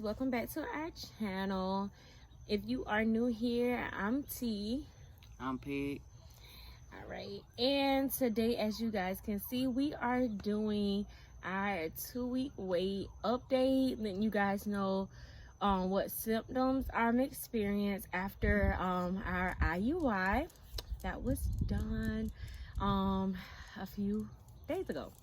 welcome back to our channel. If you are new here, I'm T. I'm Pig. All right, and today, as you guys can see, we are doing our 2-week wait update, letting you guys know what symptoms I'm experiencing after our IUI that was done a few days ago.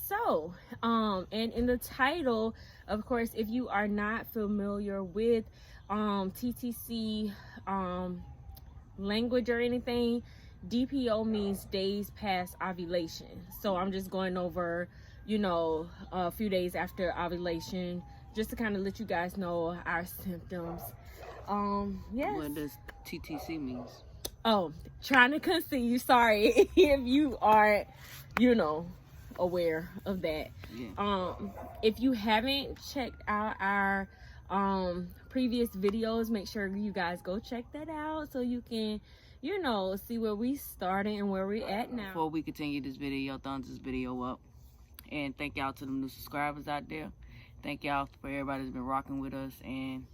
So, and in the title, of course, if you are not familiar with TTC language or anything, DPO means days past ovulation. So I'm just going over, a few days after ovulation, just to kind of let you guys know our symptoms. Yes. What does TTC means? Oh, trying to conceive. Sorry if you are, aware of that. Yeah. If you haven't checked out our previous videos, make sure you guys go check that out so you can see where we started and where we're at now. Before we continue this video, thumbs this video up, and thank y'all to the new subscribers out there. Thank y'all for everybody that's been rocking with us, and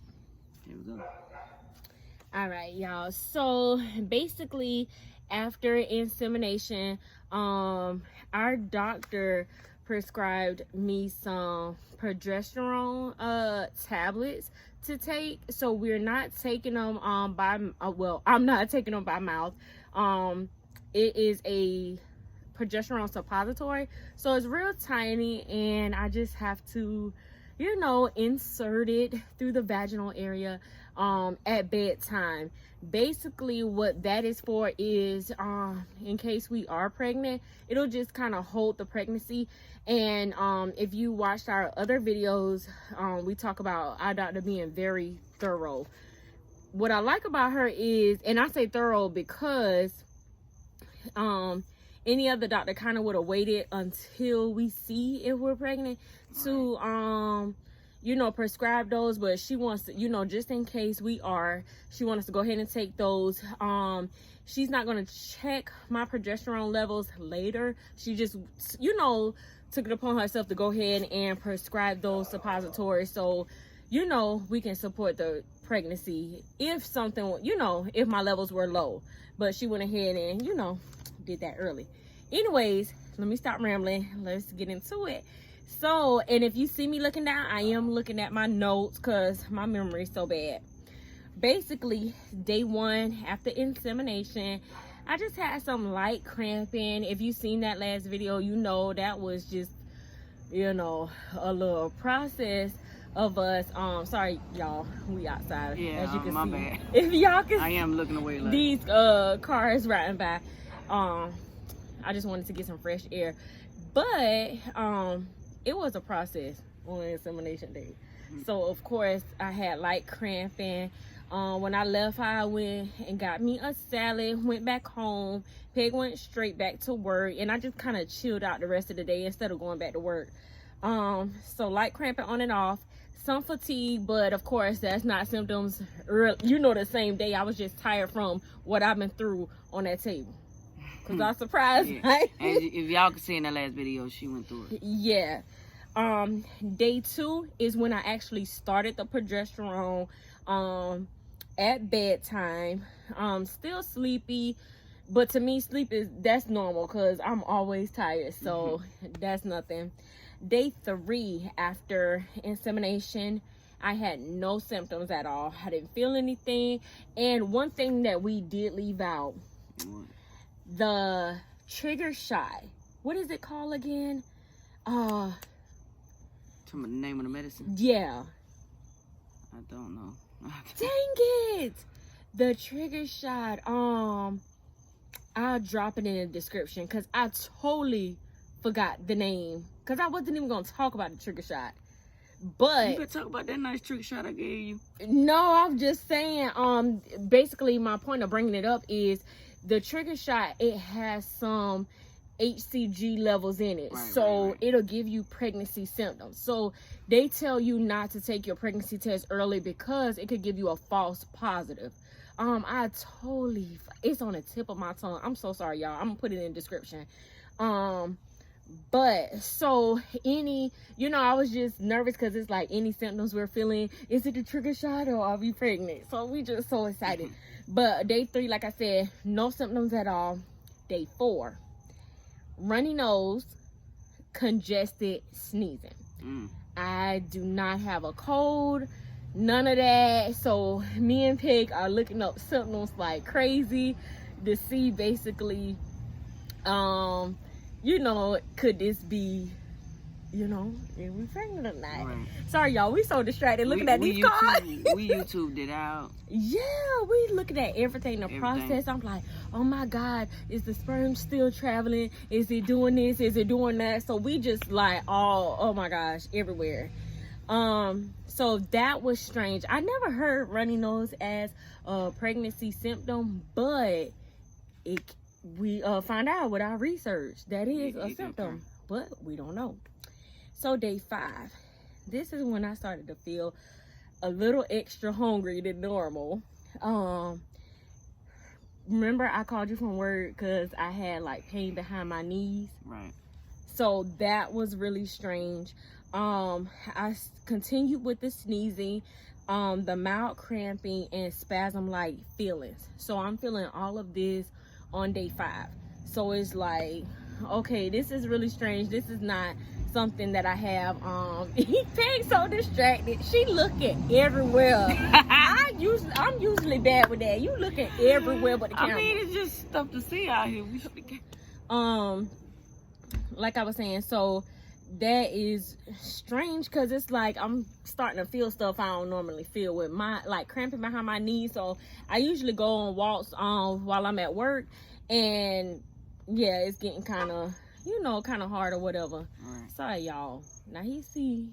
here we go. All right, y'all, so basically after insemination, our doctor prescribed me some progesterone tablets to take. So we're not taking them I'm not taking them by mouth. It is a progesterone suppository, so it's real tiny, and I just have to insert it through the vaginal area at bedtime. Basically what that is for is in case we are pregnant, it'll just kind of hold the pregnancy. And if you watched our other videos, we talk about our doctor being very thorough. What I like about her is, and I say thorough because any other doctor kind of would have waited until we see if we're pregnant to prescribe those, but she wants to, just in case we are, she wants us to go ahead and take those. She's not going to check my progesterone levels later. She just, took it upon herself to go ahead and prescribe those suppositories, so we can support the pregnancy if something, if my levels were low. But she went ahead and did that early. Anyways, let me stop rambling. Let's get into it. So, and if you see me looking down, I am looking at my notes because my memory is so bad. Basically, day 1 after insemination, I just had some light cramping. If you've seen that last video, that was just, a little process of us. Sorry, y'all, we outside. Yeah, as you can my see. bad. If y'all can I am looking away like these cars riding by. I just wanted to get some fresh air. But, it was a process on insemination day. So of course I had light cramping. When I left, I went and got me a salad, went back home. Peg went straight back to work, and I just kind of chilled out the rest of the day instead of going back to work. So light cramping on and off, some fatigue, but of course that's not symptoms the same day. I was just tired from what I've been through on that table. Cause I was surprised. Yeah. Right? And if y'all can see in that last video, she went through it. Yeah. Day 2 is when I actually started the progesterone at bedtime. Still sleepy, but to me that's normal because I'm always tired, so that's nothing. Day 3 after insemination, I had no symptoms at all. I didn't feel anything. And one thing that we did leave out, the trigger shot. What is it called again? The name of the medicine? Yeah. I don't know. Dang it! The trigger shot. I'll drop it in the description because I totally forgot the name. Because I wasn't even gonna talk about the trigger shot. But you could talk about that nice trigger shot I gave you. No, I'm just saying. Basically, my point of bringing it up is the trigger shot. It has some HCG levels in it, so it'll give you pregnancy symptoms. So they tell you not to take your pregnancy test early because it could give you a false positive. It's on the tip of my tongue. I'm so sorry, y'all. I'm gonna put it in the description. But so any, I was just nervous because it's like any symptoms we're feeling, is it the trigger shot or are we pregnant? So we just so excited. But day 3, like I said, no symptoms at all. Day 4, runny nose, congested sneezing. I do not have a cold, none of that. So me and Pig are looking up symptoms like crazy to see basically, could this be, are we pregnant or not? Right. Sorry, y'all. We so distracted looking at these cards. We YouTubed it out. Yeah, we looking at everything, the process. I'm like, oh my God, is the sperm still traveling? Is it doing this? Is it doing that? So we just like, oh my gosh, everywhere. So that was strange. I never heard runny nose as a pregnancy symptom, but we find out with our research that is a symptom, but we don't know. So day 5, this is when I started to feel a little extra hungry than normal. Remember I called you from work because I had like pain behind my knees. Right. So that was really strange. I continued with the sneezing, the mild cramping and spasm-like feelings. So I'm feeling all of this on day 5. So it's like, okay, this is really strange. This is not something that I have. Peg's so distracted. She looking everywhere. I'm usually bad with that. You looking everywhere but the camera. I mean, it's just stuff to see out here. Like I was saying, so that is strange because it's like I'm starting to feel stuff I don't normally feel with my like cramping behind my knees. So I usually go on walks while I'm at work, and yeah, it's getting kind of hard or whatever. Right. Sorry, y'all. Now he see.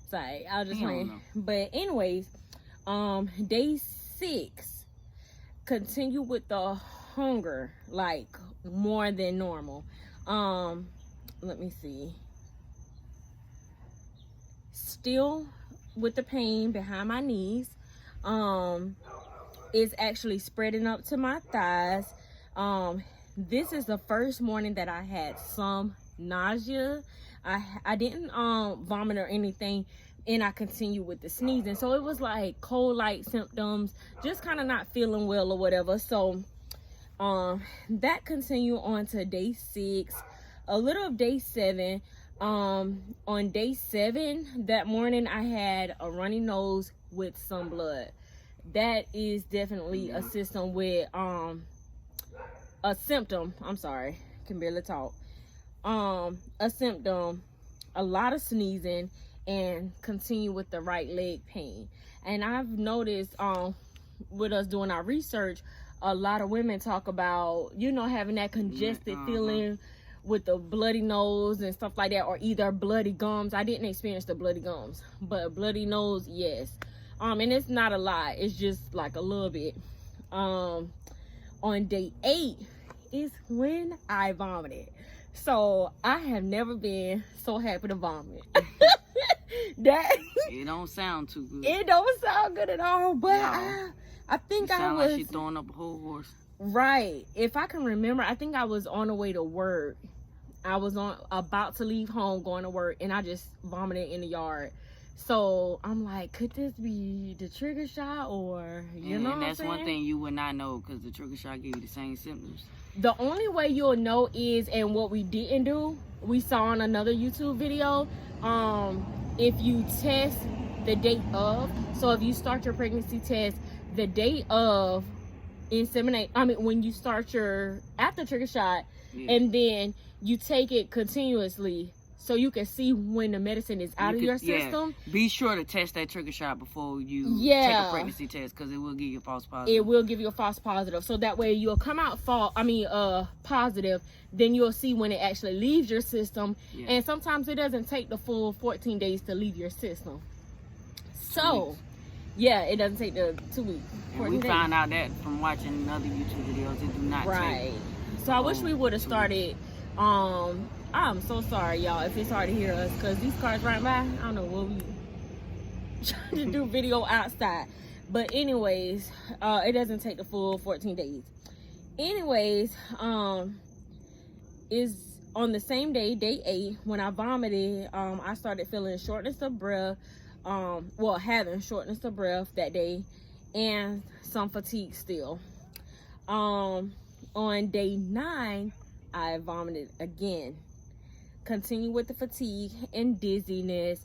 Sorry, I was just playing. But anyways, day 6, continue with the hunger like more than normal. Let me see. Still with the pain behind my knees. It's actually spreading up to my thighs. This is the first morning that I had some nausea. I didn't vomit or anything, and I continued with the sneezing. So it was like cold-like symptoms, just kind of not feeling well or whatever. So that continued on to day 6. A little of day 7. On day 7 that morning I had a runny nose with some blood. That is definitely a symptom with I'm sorry, can barely talk. A symptom, a lot of sneezing, and continue with the right leg pain. And I've noticed with us doing our research, a lot of women talk about having that congested feeling with the bloody nose and stuff like that, or either bloody gums. I didn't experience the bloody gums, but bloody nose, yes. And it's not a lot, it's just like a little bit. On day 8 is when I vomited. So I have never been so happy to vomit. It don't sound too good. It don't sound good at all, but no. I think I was like she throwing up a whole horse. Right. If I can remember, I think I was on the way to work. I was about to leave home going to work, and I just vomited in the yard. So I'm like, could this be the trigger shot, or you know what I'm saying? And that's one thing you would not know, because the trigger shot give you the same symptoms. The only way you'll know is, and what we didn't do, we saw on another YouTube video, if you test the date of. So if you start your pregnancy test the date of when you start your after trigger shot, and then you take it continuously, so you can see when the medicine is out of your system. Yeah. Be sure to test that trigger shot before you take a pregnancy test, because it will give you a false positive. It will give you a false positive. So that way you'll come out positive. Then you'll see when it actually leaves your system. Yeah. And sometimes it doesn't take the full 14 days to leave your system. So, yeah, it doesn't take the 2 weeks. And we found out that from watching other YouTube videos, it do not take. So I wish we would have started. I'm so sorry, y'all, if it's hard to hear us, because these cars right by, I don't know what we trying to do video outside. But anyways, it doesn't take the full 14 days. Anyways, is on the same day, day 8, when I vomited, I started feeling shortness of breath, having shortness of breath that day, and some fatigue still. On day 9, I vomited again. Continue with the fatigue and dizziness.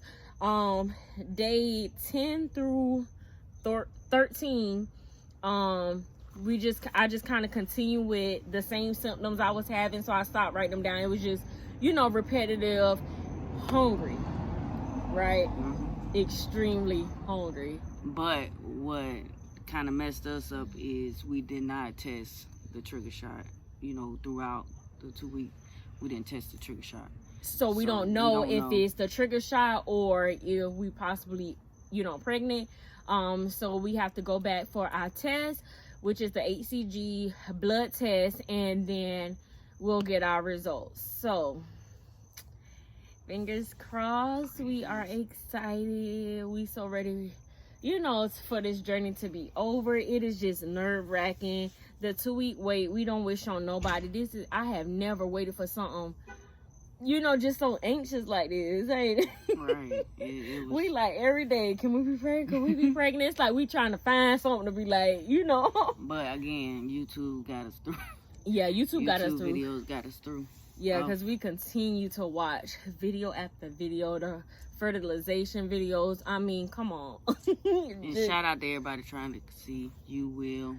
Day 10 through 13, I just kind of continue with the same symptoms I was having, so I stopped writing them down. It was just, repetitive, hungry, right? Extremely hungry. But what kind of messed us up is we did not test the trigger shot. Throughout the 2 weeks, we didn't test the trigger shot. So we don't know if it's the trigger shot or if we possibly, pregnant. So we have to go back for our test, which is the HCG blood test, and then we'll get our results. So fingers crossed. We are excited. We so ready, for this journey to be over. It is just nerve-wracking. The 2-week wait, we don't wish on nobody. I have never waited for something, just so anxious like this. Ain't it? Right. We like every day, can we be pregnant? Can we be pregnant? It's like we trying to find something to be like, But again, YouTube got us through. Yeah, YouTube got us through. Videos got us through. Yeah, because we continue to watch video after video, the fertilization videos. I mean, come on. And shout out to everybody trying to see. You will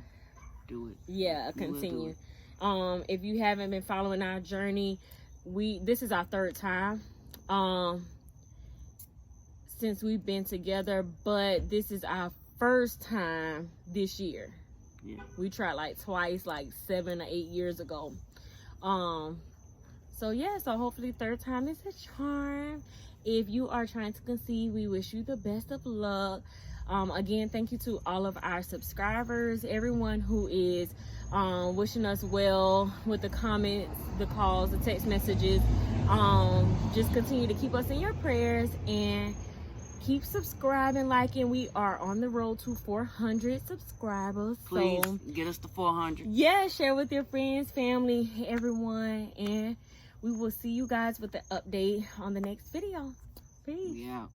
do it. Yeah, continue. If you haven't been following our journey, this is our 3rd time since we've been together, but this is our 1st time this year. Yeah, we tried like twice, like 7 or 8 years ago. So hopefully 3rd time is a charm. If you are trying to conceive, we wish you the best of luck. Again, thank you to all of our subscribers, everyone who is wishing us well with the comments, the calls, the text messages. Just continue to keep us in your prayers and keep subscribing, liking. We are on the road to 400 subscribers. Please get us to 400. Yeah, share with your friends, family, everyone, and we will see you guys with the update on the next video. Peace. Yeah.